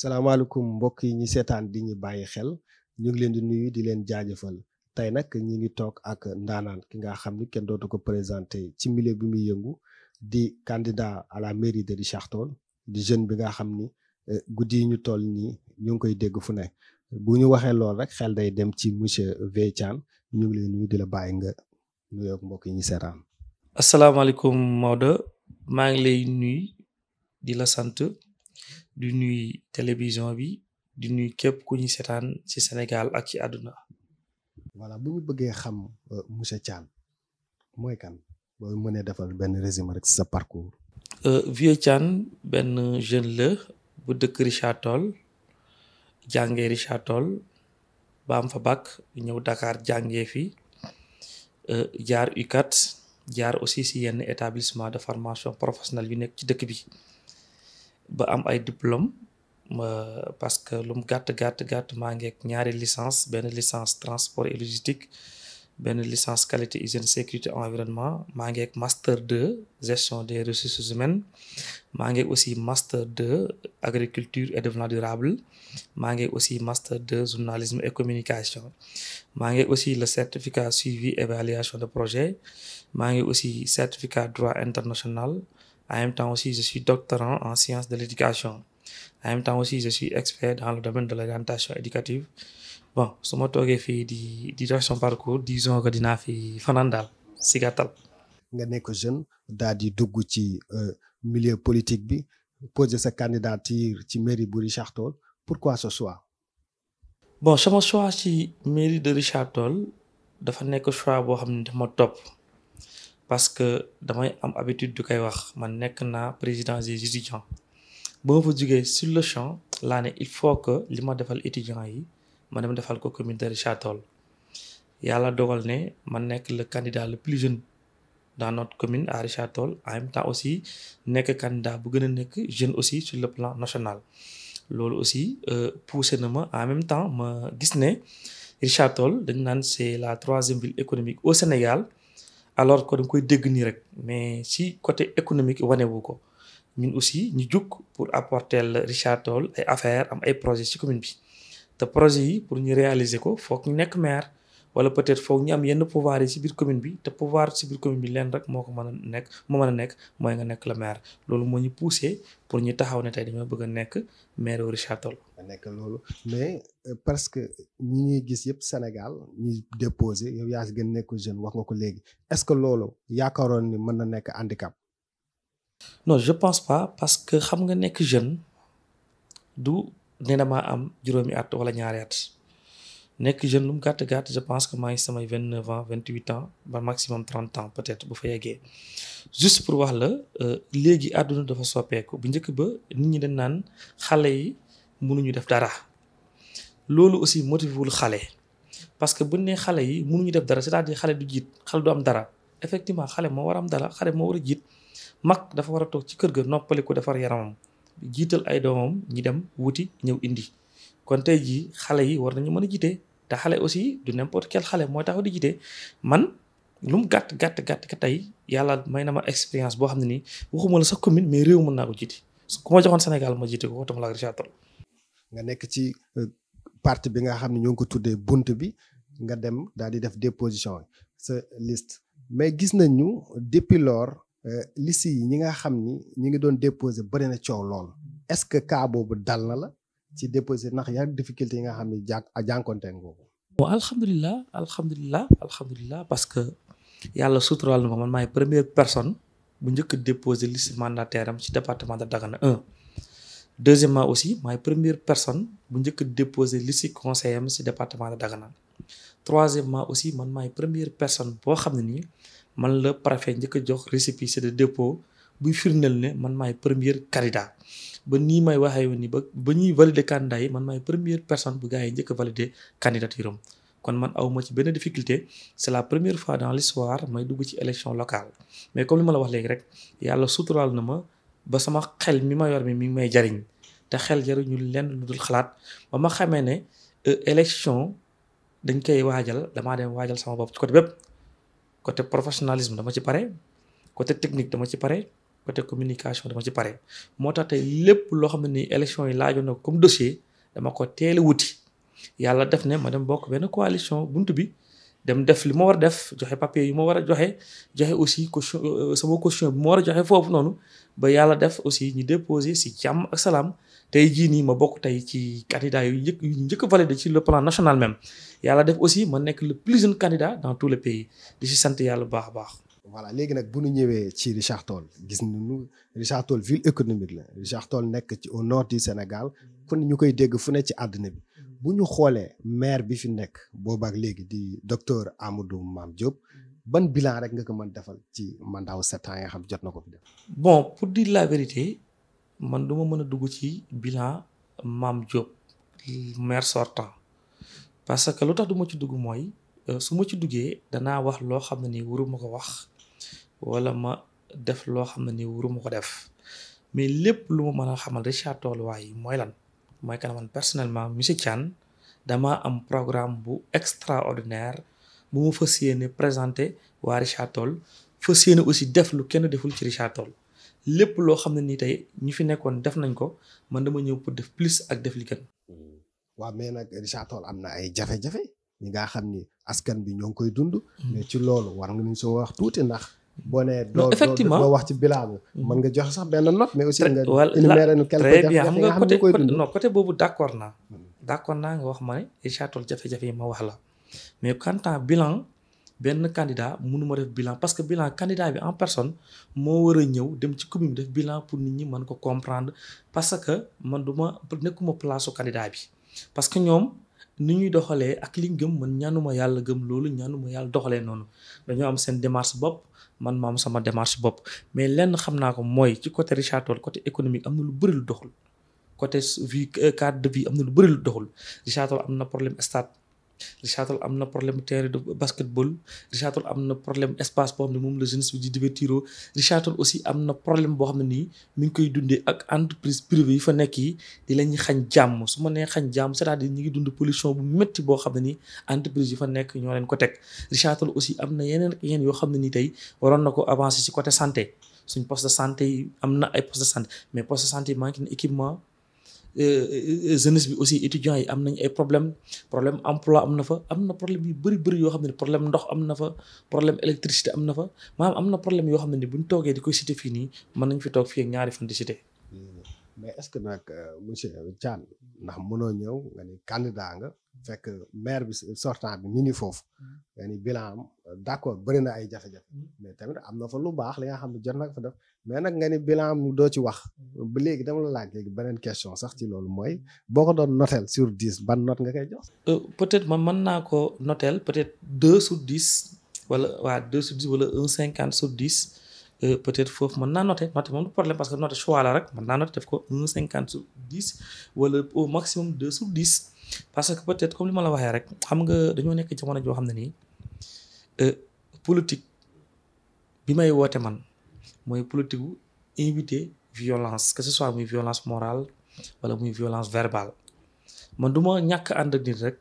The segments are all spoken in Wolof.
salaamaaleykum mbokk yi ñi seetaan di ñu bàyyi xel ñu ngi leen di nuyu di leen jaajëfal tey nag ñi ngi toog ak ndaanaan ki nga xam ni kenn dootu ko présenté ci milieu bi muy yëngu di candidat à la mairie de Richard Toll di jeune bi nga xam ni guddi yi ñu toll nii ñu ngi koy dégg fu ne bu ñu waxee lool rek xel day dem ci monsieur Vieux Thiane ñu ngi leen nuyu di la bàyyi nga nuyoog mbokk yi ñi seetaan. asalaamaaleykum Maodo maa ngi lay nuyu di la sant di nuyu télévision bi di nuyu képp ku ñu seetaan ci Sénégal ak ci àdduna. voilà bu ñu bëggee xam monsieur Thiane mooy kan boo mënee defal benn résumé rek ci sa parcours. Vieux Thiane benn jeune la bu dëkk Richard Toll jàngee Richard Toll ba am fa bac ñëw Dakar jàngee fi jaar UCAD jaar aussi ci yenn établissement de formation professionnelle yu nekk ci dëkk bi ba am ay diplôme parce que lu mu gàtt maa ngi ak ñaari licence benn licence transport et logistique benn licence qualité hygiène sécurité environnement maa ngi ak master 2 gestion des ressources humaines maa ngi aussi master 2 agriculture et développement durable maa ngi aussi master 2 journalisme et communication maa ngi aussi le certificat suivi évaluation de projet maa ngi aussi certificat droit international en même temps aussi je suis doctorant en sciences de l'éducation en même temps aussi je suis expert dans le domaine de l'orientation éducative bon su ma toogee fii di def son parcours disons que dinaa fi fanaan daal si gàttal. nga nekk jeune daal di dugg ci milieu politique bi poser sa candidature ci mairie bu Richard Toll pourquoi ce choix. bon sama choix ci mairie de Richard Toll dafa nekk choix boo xam ne dama topp parce que damay am habitude du koy wax man nekk naa président des étudiants ba ma fa jógee sur le champ laa ne il faut que li ma defal étudiants yi ma dem defal ko commune de Richard Toll yàlla dogal ne man nekk le candidat le plus jeune dans notre commune à Richard Toll en même temps aussi nekk candidat bu gën a nekk jeune aussi sur le plan national loolu aussi poussé na ma en même temps ma gis ne Richard Toll dañ naan c'est la troisième ville économique au Sénégal alors que da nga koy dégg nii rek mais ci côté économique wanewu ko ñun aussi ñu jug pour apporter le Richard Toll ay affaires am ay projets ci commune bi te projet yi pour ñu réaliser ko foog ñu nekk maire wala peut-être foog ñu am yenn pouvoir yi ci biir commune bi te pouvoir ci biir commune bi leen rek moo ko mën a nekk mooy nga nekk le maire loolu moo ñu poussé pour ñu taxaw ne tey dañoo bëgg a nekk maire wu Richard Toll. nga nekk loolu mais parce que ñi ñuy gis yëpp Sénégal ñuy déposé yow yaa si gën nekk jeune wax nga ko léegi est-ce que loolu yaakaaroon ni mën na nekk handicap. non je pense pas parce que xam nga nekk jeune du ne damaa am juróomi at wala ñaari at nekk jeune lu mu gàtt je pense que maa ngi samay 29 ans 28 ans ba maximum 30 ans peut-être bu fa yeggee juste pour wax la léegi àdduna dafa soppeeku bu njëkk ba nit ñi dañ naan xale yi mënuñu def dara loolu aussi motivé wul xale parce que bu ne xale yi mënuñu def dara c'est-à-dire xale du jiit xale du am dara effectivement xale moo war a am dara xale moo war a jiit mag dafa war a toog ci kër ga noppaliku defar yaramam jiital ay doomam ñi dem wuti ñëw indi kon tey jii xale yi war nañu mën a jiite te xale aussi du n'importe quel xale mooy taxaw di jiite man lu mu gàtt ka tey yàlla may na ma expérience boo xam ne nii waxuma la sax commune mais réew mën naa ko jiite ku ma joxoon Sénégal ma jiite ko waxtuma la Richard Toll. nga nekk ci parti bi nga xam ne ñoo ngi ko tuddee bunt bi nga dem daal di def déposition sa liste mais gis nañu depuis lors liste yi ñi nga xam ni ñi ngi doon déposé bëri na coow lool est-ce que cas boobu dal na la ci déposé ndax yaa difficulté yi nga xam ne jànkonteen boobu. bon alhamdulilah parce que yàlla suturaal na ma man maay première personne bu njëkk a déposé liste mandataire am ci département de Dagana 1 deuxièmement aussi maay première personne bu njëkk a déposé liste conseil am ci département de Dagana troisièmement aussi man maay première personne boo xam ne nii man la préfet njëkk a jox récépissé de dépôt buy firndeel ne man maay première candidat ba nii may waxee woon ni ba ñuy valider candidat yi man maay première personne bu gars yi njëkk a valider candidature am kon man awma ci benn difficulté c'est la première fois dans l'histoire may dugg ci élection locale mais comme li ma la wax léegi rek yàlla suturaal na ma ba sama xel mi ma yor mi ngi may jariñ te xel jariñu lenn lu dul xalaat ba ma xamee ne élection dañ koy waajal damaa dem waajal sama bopp ci côté bépp côté professionnalisme dama ci pare côté technique dama ci pare côté communication dama ci pare moo tax tey lépp loo xam ne ni élection yi laajoon na comme dossier dama ko teel a wuti yàlla def ne ma dem bokk benn coalition buntu bi dem def li ma war a def joxe papier yu ma war a joxe aussi caution sama caution bi ma war a joxe foofu noonu ba yàlla def aussi ñu déposé si jàmm ak salaam tey jii nii ma bokk tey ci candidat yu njëkk validé ci le plan national même yàlla def aussi ma nekk le plus jeune candidat dans tout le pays di si sant yàlla bu baax a baax. voilà léegi nag bu ñu ñëwee ci Richard Toll gis nañu Richard Toll ville économique la Richard Toll nekk ci au nord du Sénégal fu ne ñu koy dégg fu ne ci àdduna bi bu ñu xoolee maire bi fi nekk boobaak léegi di docteur Amadou Mame Diop ban bilan rek nga ko mën defal ci mandat 7 ans yi nga xam jot na ko fi def. bon pour dire la vérité man du ma mën a dugg ci bilan Mame Diop maire sortant parce que lu tax du ma ci dugg mooy su ma ci duggee danaa wax loo xam ne ni waruma ko wax wala ma def loo xam ne ni waruma ko def mais lépp lu ma mën a xamal Richard Toll waaye mooy lan mooy que man personnellement monsieur Thiane damaa am programme bu extraordinaire bu mu fas yéene présenté waa Richard Toll fas yéene aussi def lu kenn deful ci Richard Toll lépp loo xam ne nii tey ñi fi nekkoon def nañ ko man dama ñëw pour def plus ak def li gën. waaw mais nag Richard Toll am na ay jafe-jafe ñi nga xam ni askan bi ñoo ngi koy dund. mais ci loolu war nga ñu soo wax tuuti ndax. boo nee doo wax ci bilan bi mën nga joxe sax benn note mais aussi nga énumérer nu quelques jafe-jafe xam nga côté boobu d'accord naa nga wax ma ne Richard Toll jafe-jafe yi ma wax la mais quant à bilan benn candidat mënuma def bilan parce que bilan candidat bi en personne moo war a ñëw dem ci commune bi def bilan pour nit ñi mën ko comprendre parce que man nekkuma place su candidat bi parce que ñoom ni ñuy doxalee ak liñ gëm man ñaanuma yàlla gëm loolu ñaanuma yàlla doxalee noonu dañoo am seen démarche bopp man ma am sama démarche bopp mais lenn xam naa ko mooy ci côté Richard Toll côté économique am na lu bëri lu doxul côté vie cadre de vie am na lu bëri lu doxul Richard Toll am na problème stade Richard Toll am na problème terrain de basketball Richard Toll am na problème espace boo xam ne moom la jeunesse bi di divertiro Richard Toll aussi am na problème boo xam ne nii mi ngi koy dundee ak entreprise privée yi fa nekk yi di la ñuy xañ jàmm su ma nee xañ jàmm c'est-à-dire ñi ngi dund pollution bu métti boo xam ne nii entreprise yi fa nekk ñoo leen ko teg Richard Toll aussi am na yeneen yoo xam ne nii tey waroon na ko avancer ci côté santé suñ poste de santé yi am na ay poste de santé mais poste de santé yi manqué na équipement jeunesse bi aussi étudiants yi am nañ ay problème emploi am na fa am na problème yu bëri yoo xam ne problème ndox am na fa problème électricité am na fa maanaam am na problème yoo xam ne buñ toogee di koy cité fii nii mën nañ fi toog fii ak ñaari fan di cité. mais est-ce que nag monsieur Thiane ndax mënoo ñëw nga ni candidat nga fekk maire bi sortant bi mi ngi foofu nga ni bilan am d'accord bëri na ay jafe-jafe mais tamit am na fa lu baax li nga xam ne jot na ko fa def mais nag nga ni bilan am doo ci wax ba léegi dama la laaj léegi beneen question sax ci loolu mooy boo ko doon notel sur 10 ban note nga koy jox. peut-être man mën naa ko notel peut-être 2 sur 10 wala waa 2 sur 10 wala 1,50 sur 10. peut-être foofu mën naa noter moom du problème parce que noter choix la rek mën naa noter def ko 1,50 sur 10 wala au maximum 2 sur 10 parce que peut-être comme li ma la waxee rek xam nga dañoo nekk jamono joo xam ne nii politique bi may woote man mooy politique bu éviter violence que ce soit muy violence morale wala muy violence verbale man du ma ñàkk ànd ak nit rek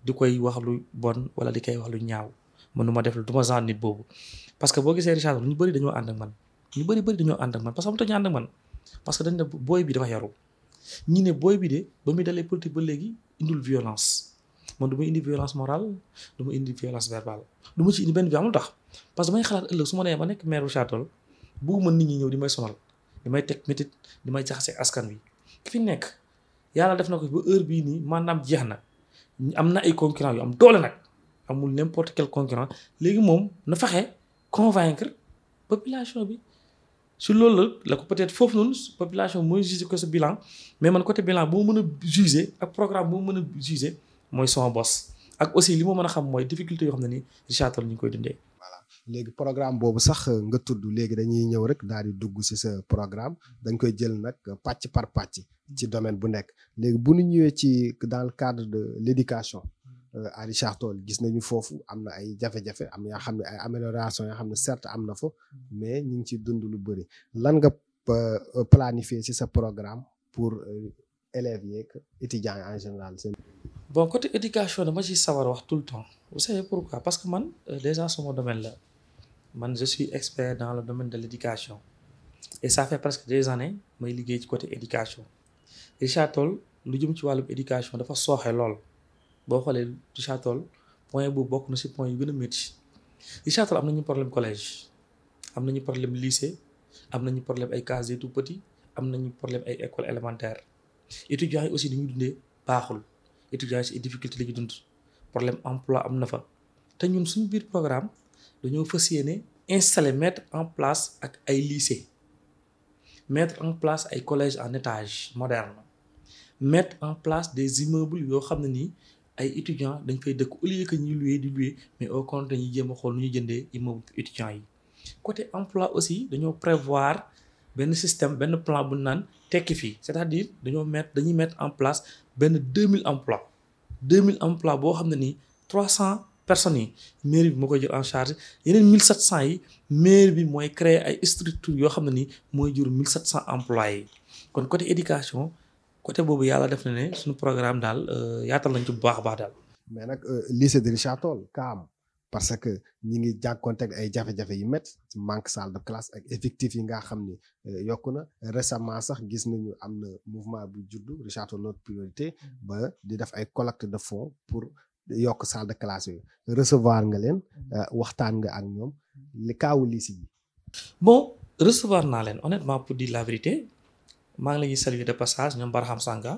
di koy wax lu bon wala di koy wax lu ñaaw man du ma def du ma genre nit boobu. parce que boo gisee Richard Toll ñu bëri dañoo ànd ak man ñu bëri dañoo ànd ak man parce que am tañu ànd ak man parce que dañ ne booy bi dafa yaru ñi ne booy bi de ba muy dalee politique ba léegi indul violence man du ma indi violence morale du ma indi violence verbale du ma ci indi benn bi amul tax parce que damay xalaat ëllëg su ma nee ba nekk maire Richard Toll bëgguma nit ñi ñëw di may sonal di may teg métit di may jaxase askan wi ki fi nekk yàlla def na ko ba heure bii nii maanaam jeex na am na ay concurrents yu am doole nag amul n'importe quel concurrent léegi moom na fexe convaincre population bi su loolu la ko peut-être foofu noonu population mooy juger ko sa bilan mais man côté bilan bu ma mën a juger ak programme bu ma mën a juger mooy sama boss ak aussi li ma mën a xam mooy difficulté yoo xam ne ni Richard Toll ñu ngi koy dundee. voilà léegi programme boobu sax nga tudd léegi dañuy ñëw rek daal di dugg ci sa programme dañ koy jël nag pàcc par pàcc ci domaine bu nekk léegi bu ñu ñëwee ci dans le cadre de l'éducation à Richard Toll gis nañu foofu am na ay jafe-jafe am yoo xam ne ay amélioration yoo xam ne certes am na fa mais ñu ngi ci dund lu bëri lan nga planifier ci sa programme pour élèves yeeg étudiants en général seen. bon côté éducation dama ci sawar wax tout le temps vous savez pourquoi parce que man déjà sama domaine la man je suis expert dans le domaine de l'éducation et ça fait presque des années may liggéey ci côté éducation Richard Toll lu jëm ci wàllum éducation dafa sooxe lool boo xoolee Richard Toll point bu bokk na si point yu gën a métti Richard Toll am nañu problème collège am nañu problème lycée am nañu problème ay cases des tout petits am nañu problème ay école élémentaire étudiants yi aussi dañuy dundee baaxul étudiants yi si ay difficulté la ñu dund problème emploi am na fa te ñun suñu biir programme dañoo fas yéene installer mettre en place ak ay lycée mettre en place ay collèges en étage moderne mettre en place des immeubles yoo xam ne nii ay étudiants dañ fay dëkk au lieu que ñuy louer di louer mais au contraire ñuy jéem a xool nu ñu jëndee immeuble étudiants yi côté emploi aussi dañoo prévoir benn système benn plan bu naan tekki fii c'est-à-dire dañuy mettre en place benn 2000 emplois 2000 emplois boo xam ne nii 300 personnes yi mairie bi moo koy jël en charge yeneen 1700 yi mairie bi mooy créer ay structures yoo xam ne nii mooy jur 1700 employés yi kon côté éducation côté boobu yàlla def na ne suñu programme daal yaatal nañ ci bu baax a baax daal. mais nag lycée de Richard Toll kaam parce que ñi ngi jànkoonteeg ay jafe-jafe yu métti manque salle de classe ak effectif yi nga xam ni yokku na récemment sax gis nañu am na mouvement bu juddu Richard Toll notre priorité ba di def ay collecte de fonds pour yokk salle de classe yooyu recevoir nga leen waxtaan nga ak ñoom li kaawu lycée bi. bon recevoir naa leen honnêtement pour dire la vérité maa ngi la ñuy saluer de passage ñoom Barham Sanga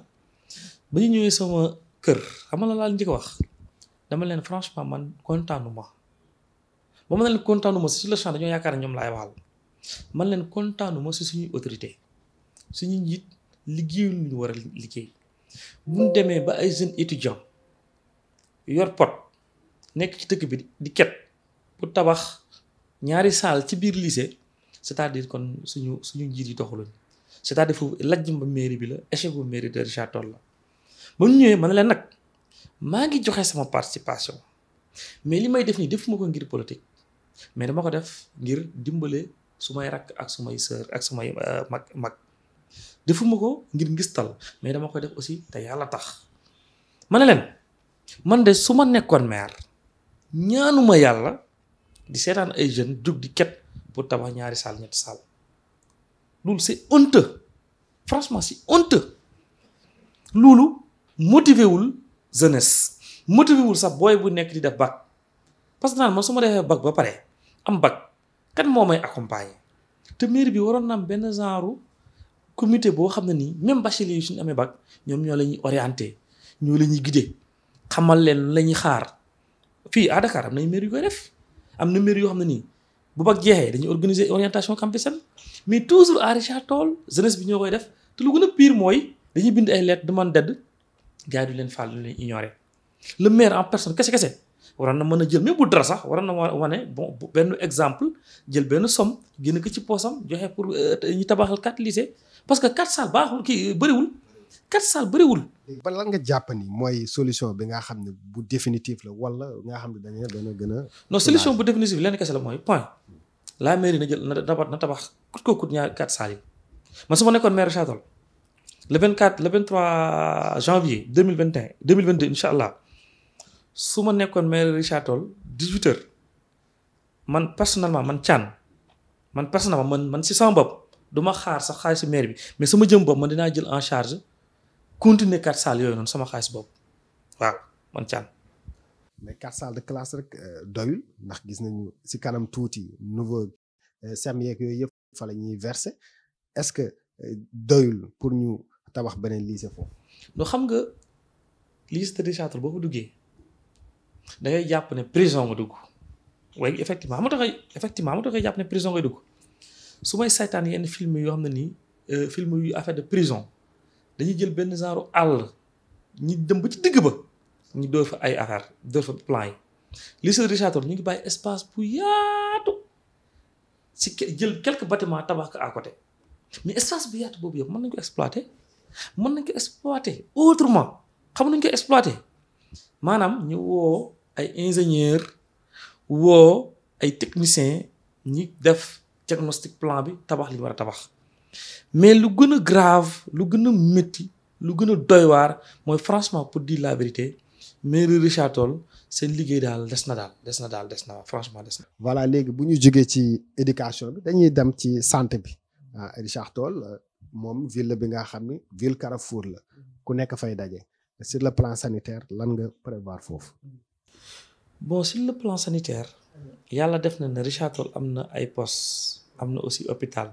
ba ñu ñëwee sama kër xam nga la laa njëkk a wax dama leen franchement man kontaanuma ba ma leen kontaanuma si sur le champ dañoo yaakaar ne ñoom laay waxal man leen kontaanuma si suñuy autorité suñu njiit liggéeyul lu ñu war a liggéey bu ñu demee ba ay jeunes étudiants yor pot nekk ci dëkk bi di ket pour tabax ñaari salle ci biir lycée c'est-à-dire kon suñu njiit yi doxaluñ c'est-à-dire foofu lajj ba mairie bi la échec bu mairie de Richard Toll la ba ñu ñëwee man leen nag maa ngi joxe sama participation mais li may def nii defuma ko ngir politique mais dama ko def ngir dimbale su may rakk ak su may sœur ak su may mag defuma ko ngir ngistal mais dama koy def aussi te yàlla tax ma ne leen man de su ma nekkoon maire ñaanuma yàlla di seetaan ay jeunes jóg di ket pour tabax ñaari salle ñetti salle loolu c'est honteux franchement c'est honteux loolu motivé wul jeunesse motivé wul sax booy bu nekk di def bac parce que naan man su ma defee bac ba pare am bac kan moo may accompagner te mairie bi waroon na am benn genre comité boo xam ne nii même bachelier yi suñu amee bac ñoom ñoo la ñuy orienté ñoo la ñuy guider xamal leen la ñuy xaar fii à Dakar am na mairie yu koy def am na mairie yoo xam ne nii bu bac jeexee dañuy organiser orientation campusenne mais toujours à Richard Toll jeunesse bi ñoo koy def te lu gën a pire mooy dañuy bind ay lettres demande d'aide gars yi du leen faal du leen ignorer le maire en personne kese waroon na mën a jël même bu dara sax waroon na wane bon benn exemple jël benn somme génn ko ci poosam joxe pour ñu tabaxal 4 lycées parce que 4 salles baaxul kii bëriwul 4 salles bëriwul. ba lan nga jàpp ni mooy solution bi nga xam ne bu définitive la wala nga xam ne dañu dana gën a. non solution bu définitive lenn kese la mooy point la mairie na jël na tabax kut ko kut ñaar 4 salles yi man su ma nekkoon maire Richard Toll le 23 janvier 2022 incha allah su ma nekkoon maire Richard Toll 18h man personnellement man si sama bopp du ma xaar sax xaalis si maire bi mais sama jëm bopp man dinaa jël en charge continuer 4 salles yooyu noonu sama xaalis bopp waaw man Thiam. mais 4 salles de classe rek doyul ndax gis nañu si kanam tuuti nouveau sem yeeg yooyu yëpp fa la ñuy verser est-ce que doyul pour ñu tabax beneen lycée foofu. loo xam nga lycée de Richard Toll boo ko duggee da ngay jàpp ne prison nga dugg waaye effectivement mu tax jàpp ne prison ngay dugg su may saytaan yenn film yoo xam ne nii film yu affaire de prison dañuy jël benn genre àll ñi dem ba ci digg ba ñu door fa ay affaire door fa plan yi lycée de Richard Toll ñu ngi bàyyi espace bu yaatu si jël quelques bâtiments tabax ko à côté mais espace bu yaatu boobu yëpp mën nañ ko exploiter autrement xam nañ ko exploiter maanaam ñu woo ay ingénieur woo ay technicien ñi def diagnostic plan bi tabax li ñu war a tabax mais lu gën a grave lu gën a métti lu gën a doy waar mooy franchement pour dire la vérité mairie Richard Toll seen liggéey daal des na franchement des na. voilà léegi bu ñu jógee ci éducation bi dañuy dem ci santé bi Richard Toll moom ville la bi nga xam ni ville Carrefour la ku nekk fay daje sur le plan sanitaire lan nga prévoir foofu. bon sur le plan sanitaire yàlla def na ne Richard Toll am na ay postes am na aussi hôpital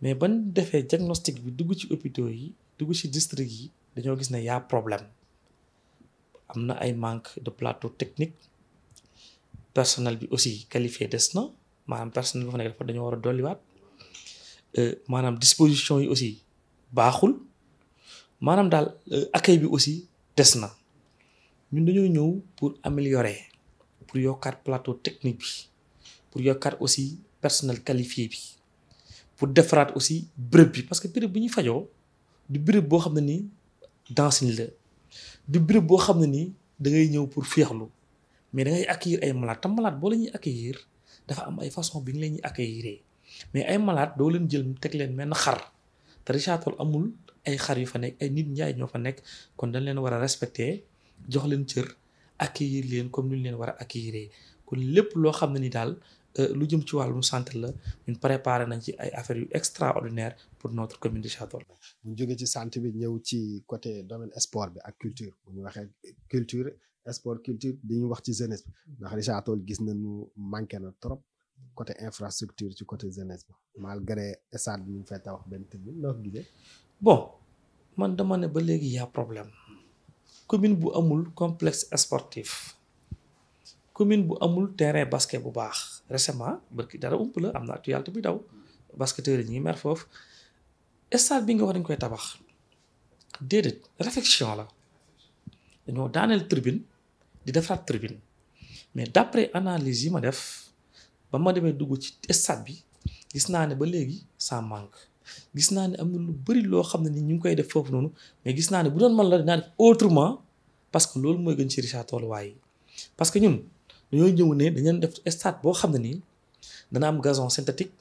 mais ban defee diagnostic bi dugg ci hôpitaux yi dugg ci district yi dañoo gis ne y'a problème am na ay manque de plateau technique personnel bi aussi qualifié des na maanaam personnel bi fa nekk dafa dañoo war a dolliwaat maanaam disposition yi aussi baaxul maanaam daal accueil bi aussi des na ñun dañoo ñëw pour améliorer pour yokkaat plateau technique bi pour yokkaat aussi personnel qualifié bi pour defaraat aussi béréb bi parce que béréb bi ñu fajoo du béréb boo xam ne nii dancing la du béréb boo xam ne nii da ngay ñëw pour féexlu mais da ngay accueillir ay malade te malade boo la ñuy accueillir dafa am ay façon bi nga leen ñuy accueillir mais ay malade doo leen jël teg leen mel na xar te Richard Toll amul ay xar yu fa nekk ay nit njaay ñoo fa nekk kon dañ leen war a respecter jox leen cër accueillir leen comme ni ñu leen war a accueillir kon lépp loo xam ne ni daal lu jëm ci wàllum santé la ñun préparé nañ ci ay affaires yu extraordinaire pour notre commune de Richard Toll. bu ñu jógee ci santé bi ñëw ci côté domaine sport bi ak culture bu ñu waxee culture sport culture dañuy wax ci jeunesse bi ndax Richard Toll gis nañu manqué na trop côté infrastructure ci côté jeunesse bi malgré stade bi ñu fay tabax benn tribune noo ko gisee. bon man dama ne ba léegi y a problème commune bu amul complexe sportif commune bu amul terrain basket bu baax récemment barki dara ump la am na actualité bi daw basketteurs yi ñu ngi mer foofu stade bi nga wax dañ koy tabax déedéet réflexion la dañoo daaneel tribune di defaraat tribune mais d'après analyse yi ma def ba ma demee dugg ci stade bi gis naa ne ba léegi ça manque gis naa ne am na lu bari loo xam ne ni ñu ngi koy def foofu noonu mais gis naa ne bu doon man la dinaa def autrement parce que loolu mooy gën ci Richard Toll waaye parce que ñun dañoo ñëw ne dañu def stade boo xam ne nii dana am gazon synthétique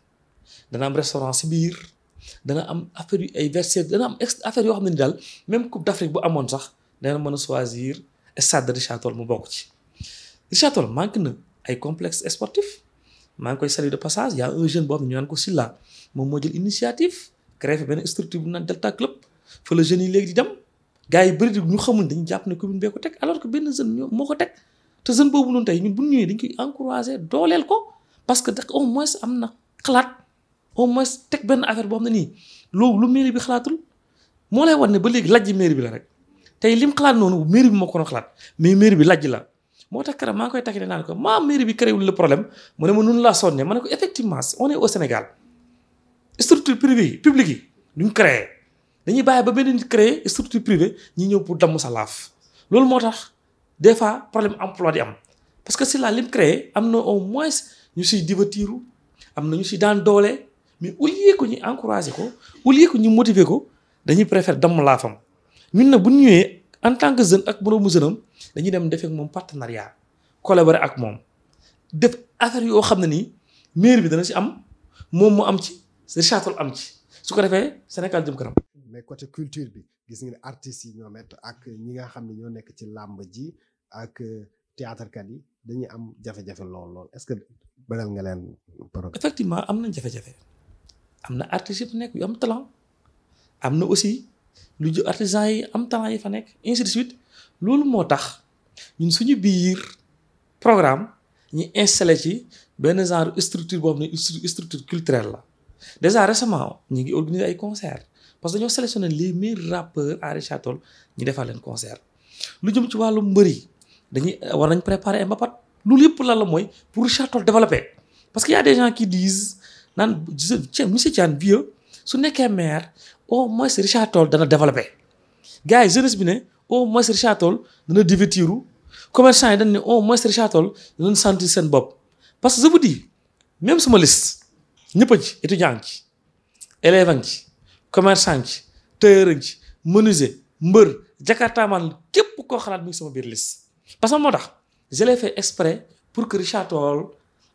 dana am restaurant ci biir dana am affaire yu ay vestiaires dana am affaire yoo xam ne ni daal même Coupe d'Afrique bu amoon sax dana mën a choisir stade de Richard Toll mu bokk ci. Richard Toll manque na ay complexe sportif maa ngi koy saluer de passage y a un jeune boo xam ne ñu naan ko Silla moom moo jël initiative créé benn structure bu naan Delta Club fa la jeunes yi léegi di dem gars yi bëri ñu xamul dañu jàpp ne commune bee ko teg alors que benn jeune ñoo moo ko teg te jeune boobu noonu tey ñun bu ñu ñëwee dañ koy encourager dooleel ko parce que au moins am na xalaat au moins teg benn affaire boo xam ne nii loolu lu mairie bi xalaatul moo lay wan ne ba léegi lajj mairie bi la rek tey lim xalaat noonu mairie bi moo ko doon xalaat mais mairie bi lajj la moo tax keroog maa ngi koy takkee naan ko mairie bi créé wul le problème mu ne ma nun laa sonne ma ne ko effectivement on est au Sénégal structure privée yi publique yi duñ créé dañuy bàyyi ba benn nit créé structure privée ñi ñëw pour damm sa laaf loolu moo tax des fois problème emploi di am parce que si la lim créé am na au moins ñu siy divertiru am na ñu si daan doole mais au lieu que ñu encouragé ko au lieu que ñu motiver ko dañuy préférer damm laafam ñun nag bu ñu ñëwee en tant que jeune ak moroomu jeune am dañuy dem defee ak moom partenariat collaborer ak moom def affaire yoo xam ne nii mairie bi dana si am moom mu am ci Richard Toll am ci su ko defee Sénégal jëm kanam. mais côté culture bi gis nga ne artistes yi ñoom it ak ñi nga xam ne ñoo nekk ci làmb ji ak théâtre kat yi dañuy am jafe-jafe lool est-ce que bëggal nga leen programme. effectivement am nañ jafe-jafe am na artistes yu nekk yu am talent am na aussi lu jë artisans yi am talent yi fa nekk ainsi de suite loolu moo tax ñun suñu biir programme ñu installé ci benn genre structure boo xam ne structure culturelle la déjà récemment ñu ngi organiser ay concerts parce que dañoo sélectionné les meilleurs rappeurs à Richard Toll ñu defal leen concert lu jëm ci wàllu mbër yi dañuy war nañ préparer ay mbapat loolu yëpp lan la mooy pour Richard Toll développer parce que y a des gens qui disent naan monsieur Thiane vieux su nekkee maire au moins Richard Toll dana développer gars yi jeunesse bi ne au moins Richard Toll dana divertiru commerçant yi dañ ne au moins Richard Toll danañ sentir seen bopp parce que je vous dis même suma liste ñëpp a ci étudiant ci élève a ci commerçant ci tailleur ci menuisier mbër jakartaaman képp koo xalaat mi ngi sama biir liste parce que moo tax je l'ai fait exprès pour que Richard Toll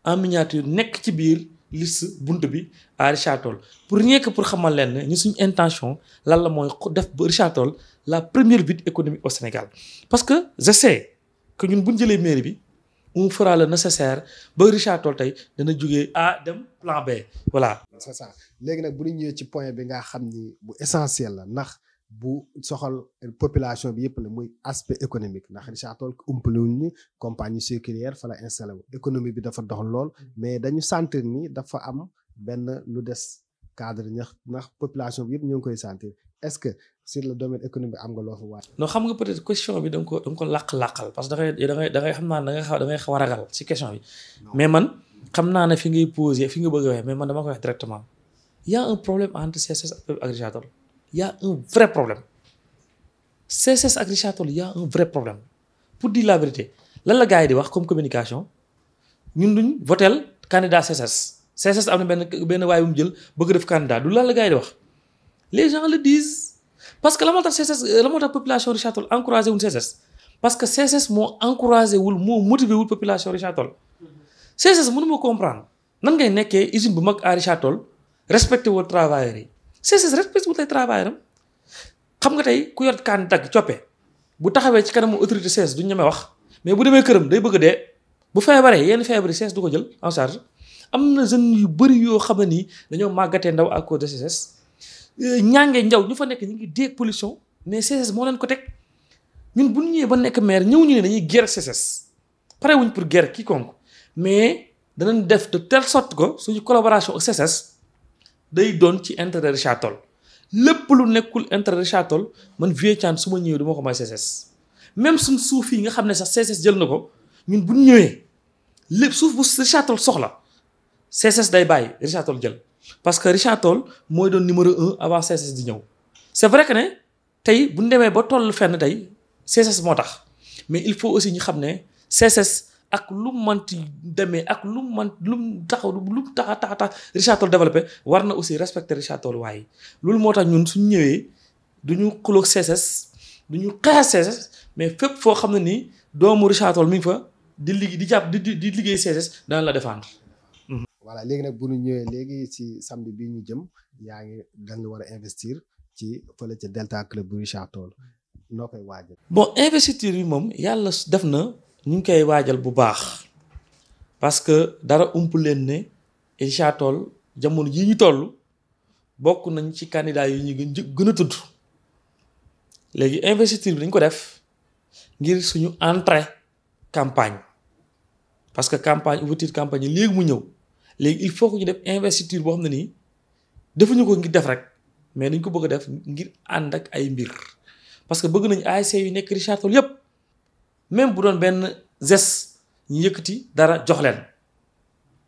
en miniature nekk ci biir liste bunt bi à Richard Toll pour rien que pour xamal leen ne ñu suñu intention lan la mooy def ba Richard Toll la première ville économique au Sénégal parce que je sais que ñun bu ñu jëlee mairie bi on fera le nécessaire ba Richard Toll tey dana jógee A dem plan B voilà. c'est ça léegi nag bu ñu ñëwee ci point bi nga xam ni bu essentiel la ndax bu soxal population bi yëpp la muy aspect économique ndax Richard Toll umpalewuñ ni compagnie sucrière fa la installé wu économie bi dafa dox lool mais dañu sentir ni dafa am benn lu des cadre ndax population bi yëpp ñoo ngi koy sentir est-ce que sur le domaine économique am nga loo fa waay. non xam nga peut-être question bi da nga ko làqal parce que da ngay xam naa da ngay xaw a ragal ci question bi mais man xam naa ne fi ngay poser fi nga bëgg a waxee mais man dama ko wax directement il y a un problème entre CSS ak Richard Toll. Il y a un vrai problème CSS ak Richard Toll il y a un vrai problème pour dire la vérité lan la gars yi di wax comme communication ñun duñ votel candidat CSS am na benn waay bu mu jël bëgg def candidat du lan la gars yi di wax les gens le disent parce que la moo tax CSS la moo tax population Richard Toll encouragé wul CSS parce que CSS moo encouragé wul moo motivé wul population Richard Toll CSS mënu ma comprendre nan ngay nekkee usine bu mag à Richard Toll respecté wul travailleurs yi CSS respecté wul ay travailleurs am xam nga tey ku yor kaan dagg coppe bu taxawee ci kanamu autorité CSS du ñeme wax mais bu demee këram day bëgg dee bu feebaree yenn feebar yi CSS du ko jël en charge am na jeunes yu bëri yoo xam ne nii dañoo màggatee ndaw à cause de CSS ñaangee njaw ñu fa nekk ñu ngi dee pollution mais CSS moo leen ko teg ñun bu ñu ñëwee ba nekk maire ñëw ñu ne dañuy guerre CSS pare wuñ pour guerre quiconque mais danañ def de telle sorte que suñu collaboration ak CSS day doon ci intérêt Richard Toll lépp lu nekkul intérêt Richard Toll man Vieux Thiane su ma ñëwee du ma ko may CSS même suñ suuf yi nga xam ne sax CSS jël na ko ñun bu ñu ñëwee lépp suuf bu Richard Toll soxla CSS day bàyyi Richard Toll jël parce que Richard Toll mooy doon numéro 1 avant CSS di ñëw c'est vrai que ne tey bu ñu demee ba toll fenn tey CSS moo tax mais il faut aussi ñu xam ne CSS ak lu manti demee ak lu mu tax Richard Toll développé war na aussi respecter Richard Toll waaye loolu moo tax ñun suñu ñëwee duñu xuloog CSS duñu xeex CSS mais fépp foo xam ne nii doomu Richard Toll mi ngi fa di liggéey CSS dana la défendre. voilà léegi nag bu ñu ñëwee léegi ci samedi bii ñu jëm yaa ngi dañ war a investir ci fële ca Delta Club bu Richard Toll noo koy waajal. bon investiture bi moom yàlla def na. ñu ngi koy waajal bu baax parce que dara ump leen ne Richard Toll jamono jii ñu toll bokk nañ ci candidat yi ñu gën a tudd léegi investiture bi dañ ko def ngir suñu entrée campagne parce que campagne ouverture campagne yi léegi mu ñëw léegi il faut que ñu def investiture boo xam ne nii defuñu ko ngir def rek mais dañ ko bëgg a def ngir ànd ak ay mbir parce que bëgg nañ ASC yu nekk Richard Toll yépp même bu doon benn geste ñu yëkkati dara jox leen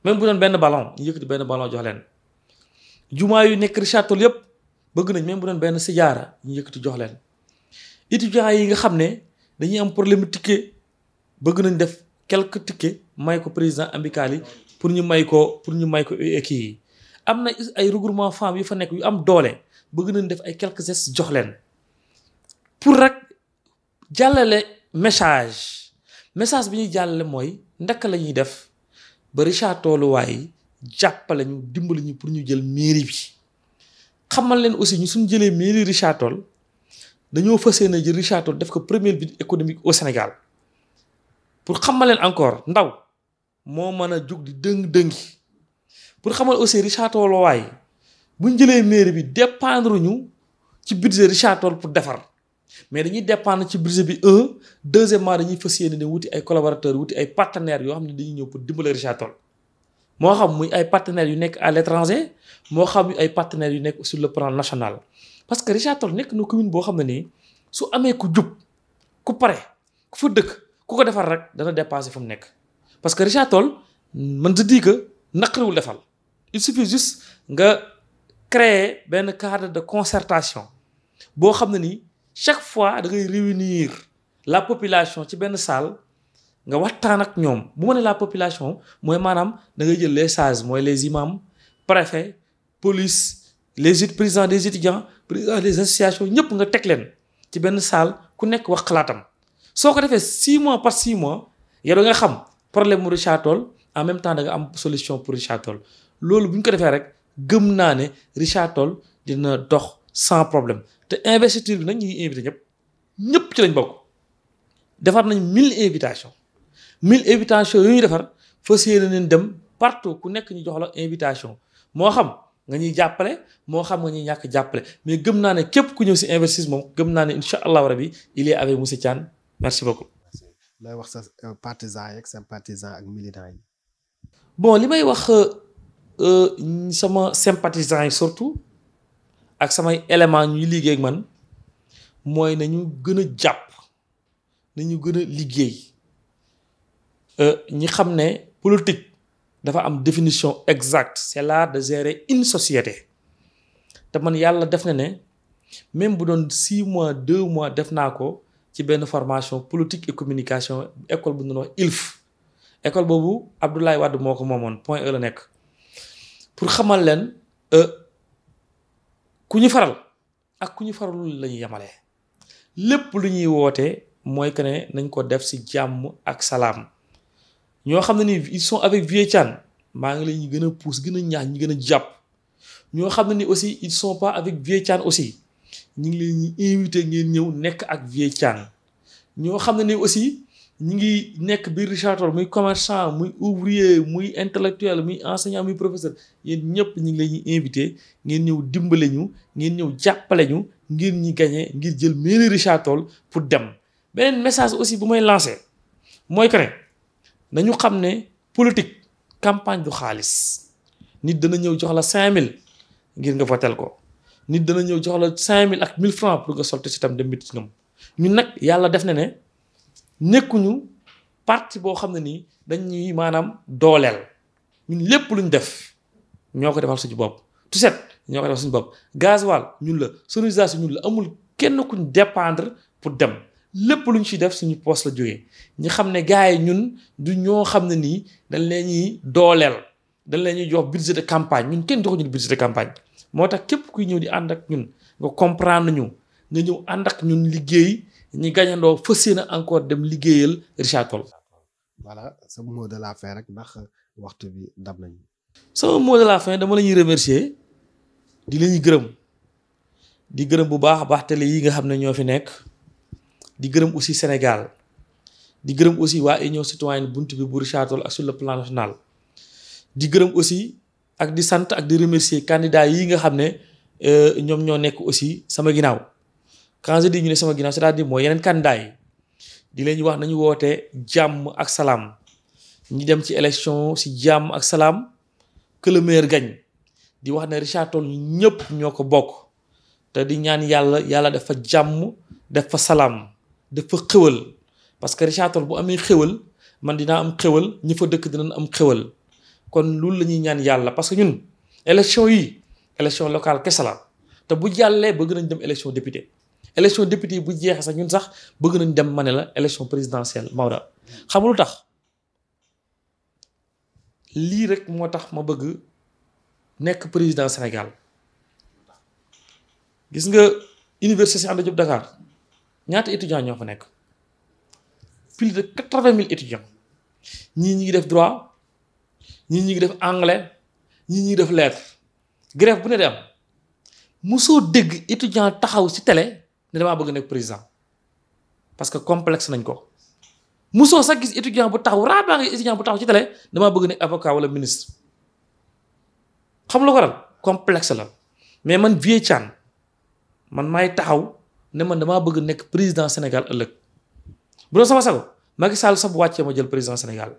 même bu doon benn ballon ñu yëkkati benn ballon jox leen jumaa yu nekk Richard Toll yëpp bëgg nañ même bu doon benn sijaara ñu yëkkati jox leen étudiants yi nga xam ne dañuy am problème ticket bëgg nañ def quelques tickets may ko président amical yi pour ñu may ko kii yi am na ay regroupement femmes yu fa nekk yu am doole bëgg nañ def ay quelques gestes jox leen pour rek jàllale message bi ñuy jàllale mooy ndaka la ñuy def ba Richard Toll waaye jàppale ñu dimbali ñu pour ñu jël mairie bi xamal leen aussi ñu suñ jëlee mairie Richard Toll dañoo fas yéene jël Richard Toll def ko première ville économique au Sénégal pour xamal leen encore ndaw moo mën a jug di dëng-dëngi pour xamal aussi Richard Toll waaye buñ jëlee mairie bi dépendre ñu ci budget Richard Toll pour defar mais dañuy dépendre ci budget bi deuxièmement dañuy fas yéene ne wuti ay collaborateurs wuti ay partenaires yoo xam ne dañuy ñëw pour dimbale Richard Toll moo xam muy ay partenaires yu nekk à l'étranger moo xam ay partenaires yu nekk sur le plan national parce que Richard Toll nekk na commune boo xam ne nii su amee ku jub ku pare ku fa dëkk ku ko defar rek dana dépasser fu mu nekk parce que Richard Toll man je dis que naqariwul defal il suffit juste nga créer benn cadre de concertation boo xam ne nii chaque fois da ngay réunir la population ci benn salle nga waxtaan ak ñoom bu ma ne la population mooy maanaam da ngay jël les sages mooy les imams préfet police les présidents des étudiants présidents des associations ñëpp nga teg leen ci benn salle ku nekk wax xalaatam soo ko defee 6 mois par 6 mois yow da nga xam problème mu Richard Toll en même temps da nga am solution pour Richard Toll loolu bu ñu ko defee rek gëm naa ne Richard Toll dina dox sans problème te investiture bi nag ñu ngi invité ñëpp ci lañ bokk defar nañ 1000 invitations 1000 invitations yu ñu defar fas yéene nañ dem partout ku nekk ñu jox la invitation moo xam nga ñuy jàppale moo xam nga ñuy ñàkk jàppale mais gëm naa ne képp ku ñëw si Investis moom gëm naa ne incha allahu rabi il est avec monsieur Thiane merci beaucoup. lay wax sa partisans yi ak sympathisants ak militants yi. bon li may wax sama sympathisants yi surtout ak samay éléments ñuy liggéey ak man mooy nañu gën a jàpp nañu gën a liggéey ñi xam ne politique dafa am définition exacte c'est l'art de gérer une société te man yàlla def na ne même bu doon 6 mois 2 mois def naa ko ci benn formation politique et communication école bu ñu wax ILF école boobu Abdoulaye Wade moo ko moomoon point E la nekk pour xamal leen ku ñu faral ak ku ñu faralul la ñuy yemale lépp lu ñuy woote mooy que ne nañ ko def ci jàmm ak salaam ñoo xam ne ni ils sont avec Vieux Thiane maa ngi leen ñu gën a pousse gën a ñaax ñi gën a jàpp ñoo xam ne ni aussi ils sont pas avec Vieux Thiane aussi ñu ngi leen ñu invité ngeen ñëw nekk ak Vieux Thiane ñoo xam ne ni aussi ñu ngi nekk biir Richard Toll muy commerçant muy ouvrier muy intellectuel muy enseignant muy professeur yéen ñëpp ñu ngi leen ñu invité ngeen ñëw dimbale ñu ngeen ñëw jàppale ñu ngir ñi gagné ngir jël mairie Richard Toll pour dem beneen message aussi bu may lancé mooy que ne nañu xam ne politique campagne du xaalis nit dana ñëw jox la 5000 ngir nga votel ko nit dana ñëw jox la 5000 ak 1000 francs pour nga solte si tam dem mitingam ñun nag yàlla def na ne nekkuñu parti boo xam ne nii dañuy maanaam dooleel ñun lépp luñ def ñoo ko defal suñu bopp tout set ñoo ko defal suñu bopp gasoil ñun la sonorisation ñun la amul kenn kuñ dépendre pour dem lépp luñ ci def suñu poste la jógee ñi xam ne gars yi ñun du ñoo xam ne nii dañ leen ñuy dooleel dañ leen ñuy jox budget de campagne ñun kenn joxuñu budget de campagne moo tax képp kuy ñëw di ànd ak ñun nga comprendre ñu nga ñëw ànd ak ñun liggéey ñi gañandoo fas yéene encore dem liggéeyal Richard Toll. voilà sa mot de la fin rek ndax waxtu bi dab nañu. sama mot de la fin dama la ñuy remercier di la ñuy gërëm di gërëm bu baax a baax télé yi nga xam ne ñoo fi nekk di gërëm aussi Sénégal di gërëm aussi waa Union citoyenne bunt bi bu Richard Toll ak sur le plan national di gërëm aussi ak di sant ak di remercier candidats yi nga xam ne ñoom ñoo nekk aussi sama ginnaaw. quand je dis ñu ne sama ginnaaw c'est-à-dire mooy yeneen candidat yi di leen wax nañu woote jàmm ak salaam ñi dem ci élection ci jàmm ak salaam que le meilleur gagne di wax ne Richard Toll ñu ñëpp ñoo ko bokk te di ñaan yàlla def fa jàmm def fa salaam def fa xéwal parce que Richard Toll bu amee xéwal man dinaa am xéwal ñi fa dëkk dinañ am xéwal kon loolu la ñuy ñaan yàlla parce que ñun élection yi élection locale kese la te bu jàllee bëgg nañ dem élection député élection député bu jeexee sax ñun sax bëgg nañ dem ma ne la élection présidentielle Maodo xam nga lu tax lii rek moo tax ma bëgg nekk président Sénégal gis nga université Cheikh Anta Diop Dakar ñaata étudiants ñoo fa nekk plus de 80 000 étudiants ñii ñi ngi def droit ñii ñi ngi def anglais ñii ñi ngi def lettre grève bu ne de am mosoo dégg étudiant taxaw ci télé ne damaa bëgg nekk président parce que complexe nañ ko mosoo sax gis étudiant bu taxaw raabaa nga étudiant bu taxaw ci télé damaa bëgg nekk avocat wala ministre xam la ko waral complexe la mais man Vieux Thiane man maay taxaw ne man damaa bëgg nekk président Sénégal ëllëg bu doon sama sago Macky Sall sax bu wàccee ma jël président Sénégal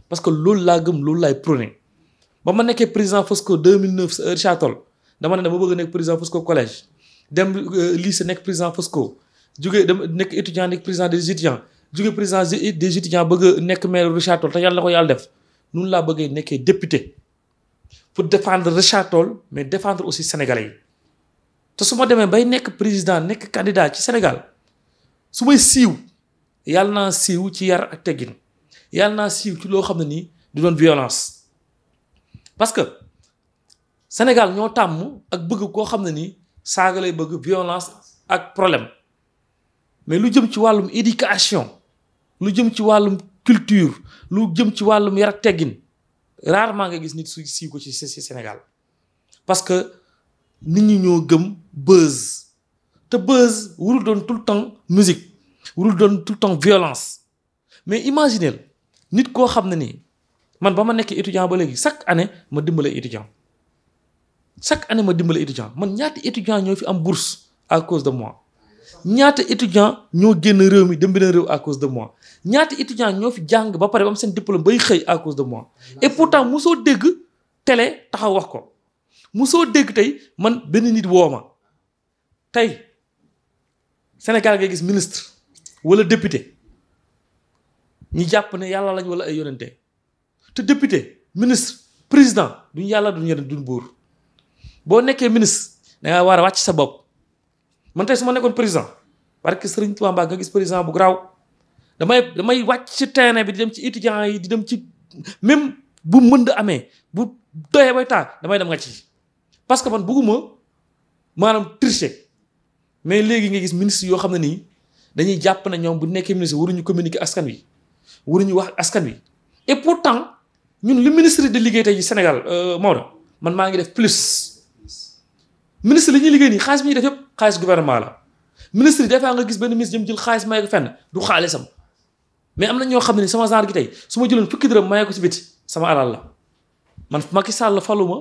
parce que loolu laa gëm loolu laay prôné ba ma nekkee président Fosco 2009 Richard Toll dama ne dama bëgg nekk président Fosco collège dem lycée nekk président Fosco jóge dem nekk étudiant nekk président des étudiants jóge président des étudiants bëgg nekk maire Richard Toll te yàlla na ko yàlla def noonu laa bëggee nekkee député pour défendre Richard Toll mais défendre aussi sénégalais yi te su ma demee bay nekk président nekk candidat ci Sénégal su may siiw yàlla naa siiw ci yar ak teggin yàlla naa siiw ci loo xam ne nii du doon violence parce que Sénégal ñoo tàmm ak bëgg koo xam ne nii saaga lay bëgg violence ak problème mais lu jëm ci wàllum éducation lu jëm ci wàllum culture lu jëm ci wàllum yar ak teggin rarement nga gis nit su siiw ko ci Sénégal parce que nit ñi ñoo gëm buzz te buzz warul doon tout le temps musique warul doon tout le temps violence mais imaginez nit koo xam ne nii man ba ma nekkee étudiant ba léegi chaque année ma dimbale étudiant man ñaata étudiant ñoo fi am bourse à cause de moi ñaata étudiant ñoo génn réew mi dem beneen réew à cause de moi ñaata étudiant ñoo fi jàng ba pare ba am seen diplôme bay xëy à cause de moi et pourtant mosoo dégg télé taxaw wax ko mosoo dégg tey man benn nit woo ma tey Sénégal ngay gis ministre wala député ñi jàpp ne yàlla lañ wala ay yonente te député ministre président duñ yàlla duñ yonent duñ buur boo nekkee ministre da nga war a wàcc sa bopp man tey su ma nekkoon président parce que Serigne Touba Mbacké nga gis président bu garaaw damay wàcc ci terrain bi di dem ci étudiants yi di dem ci même bu mënd amee bu doyee bay taa damay dem nga ci parce que man bëgguma maanaam tricher mais léegi nga gis ministre yoo xam ne nii dañuy jàpp ne ñoom bu nekkee ministre waruñu communiquer askan wi waruñu wax askan wi et pourtant ñun li ministre de liggéey tey ci Sénégal Maodo man maa ngi def plus ministre li ñuy liggéey nii xaalis bi ñuy def yëpp xaalis gouvernement la ministre yi des fois nga gis benn ministre jëm jël xaalis maye ko fenn du xaalisam mais am na ñoo xam ne ni sama genre gi tey su ma jëloon fukki dërëm maye ko ci biti sama alal la man Macky Sall falu ma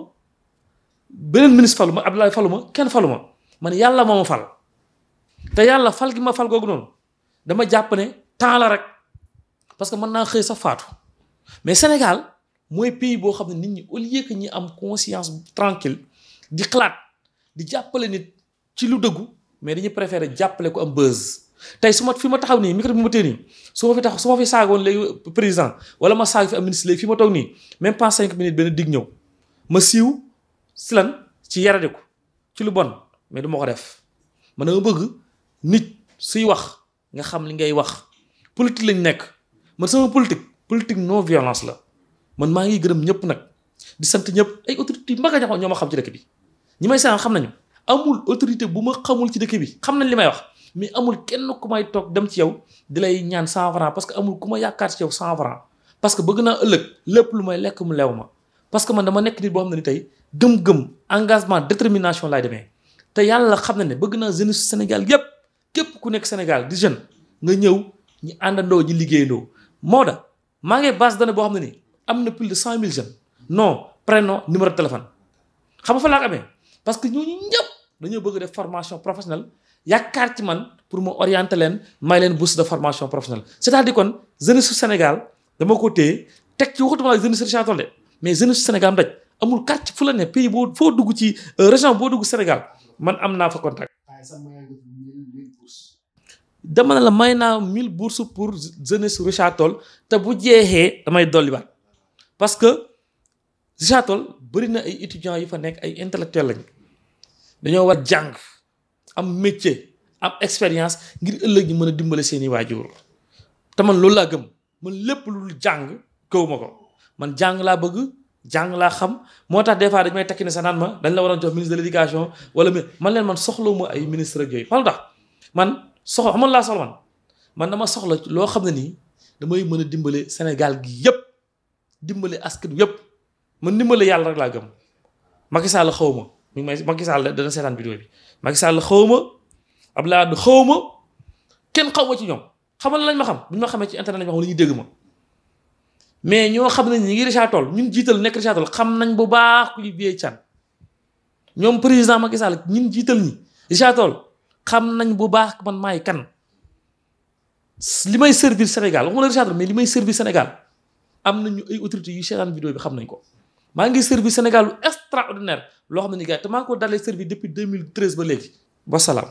beneen ministre falu ma Abdoulaye falu ma kenn falu ma man yàlla moo ma fal te yàlla fal gi ma fal googu noonu dama jàpp ne temps la rek parce que mën naa xëy sa faatu mais Sénégal mooy pays boo xam ne nit ñi au lieu que ñi am conscience tranquille di xalaat di jàppale nit ci lu dëggu mais dañuy préféré jàppale ko am buzz tey su ma fi ma taxaw nii micro bi ma tee nii su ma fi saagoon léegi président wala ma saag fi am ministre léegi fi ma toog nii même pas 5 minutes benn dig ñëw ma siiw si lan ci yaradiku ci lu bon mais du ma ko def man dama bëgg nit suy wax nga xam li ngay wax politique lañ nekk man sama politique non violence la man maa ngi gërëm ñëpp nag di sant ñëpp ay autorités yu mag a ñoo ma xam ci dëkk bi ñi may seetaan xam nañu amul autorité bu ma xamul ci dëkk bi xam nañ li may wax mais amul kenn ku may toog dem ci yow di lay ñaan 100 francs parce que amul ku ma yaakaar ci yow 100 francs parce que bëgg naa ëllëg lépp lu may lekk mu leew ma parce que man dama nekk nit boo xam ne ni tey gëm-gëm engagement détermination laay demee te yàlla xam na ne bëgg naa jeunesse Sénégal yépp képp ku nekk Sénégal di jeune nga ñëw ñu àndandoo ñu liggéeyandoo moo da maa ngi base de données boo xam ne ni am na plus de 100 000 jeunes nom prénom numéro de téléphone xam nga fa laa ko amee parce que ñooñu ñëpp dañoo bëgg def formation professionnelle yaakaar ci man pour mu orienter leen may leen bourse de formation professionnelle c'est-à-dire kon jeunesse su Sénégal dama ko téye teg ci waxatuma la jeunesse Richard Toll de mais jeunesse su Sénégal daj amul kàcc fu la ne pays boo foo dugg ci région boo dugg Sénégal man am naa fa contact. dama ne la may naa 1000 bourses pour jeunesse su Richard Toll te bu jeexee damay dolliwaat parce que Richard Toll bëri na ay étudiants yu fa nekk ay intellectuels lañ dañoo war jàng am métier am expérience ngir ëllëg ñu mën a dimbale seeni waajur te man loolu laa gëm man lépp lu dul jàng gëw ma ko man jàng laa bëgg jàng laa xam moo tax des fois dañ may takki ne sa naan ma dañ la waroon jox ministre de l'éducation wala man leen man soxlawuma ay ministre ak yooyu xam tax man soxla xamal laa soxla man dama soxla loo xam ne nii damay mën a dimbale Sénégal gi yépp dimbale askan yépp man dimbale yàlla rek laa gëm Macky Sall xaw ma mi ngi may Macky Sall dana seetaan vidéo bi Macky Sall xaw ma Abdoulaye Wade xaw ma kenn xaw ma ci ñoom xamal lañ ma xam bu ñu ma xamee ci internet lañ ma xam li ñuy dégg ma mais ñoo xam ne ñi ngi Richard Toll ñun jiital nekk Richard Toll xam nañ bu baax kuy Vieux Thiam ñoom président Macky Sall ñun jiital ñi Richard Toll xam nañ bu baax man maay kan li may servir Sénégal waxuma la Richard Toll mais li may servir Sénégal am nañu ay autorités yu seetaan vidéo bi xam nañ ko maa ngi servir Sénégal lu extraordinaire loo xam ne ni gars te maa ngi ko dalee servir depuis 2013 ba léegi wasalaam.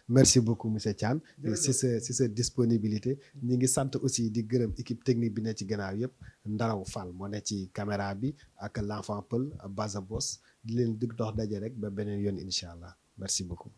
merci beaucoup monsieur Thiam si sa disponibilité ñi ngi sant aussi di gërëm équipe technique bi ne ci gannaaw yëpp Ndaraw Fall moo ne ci caméra bi ak l'enfant Peul Baza Boss di leen dig dox daje rek ba beneen yoon incha allah merci beaucoup.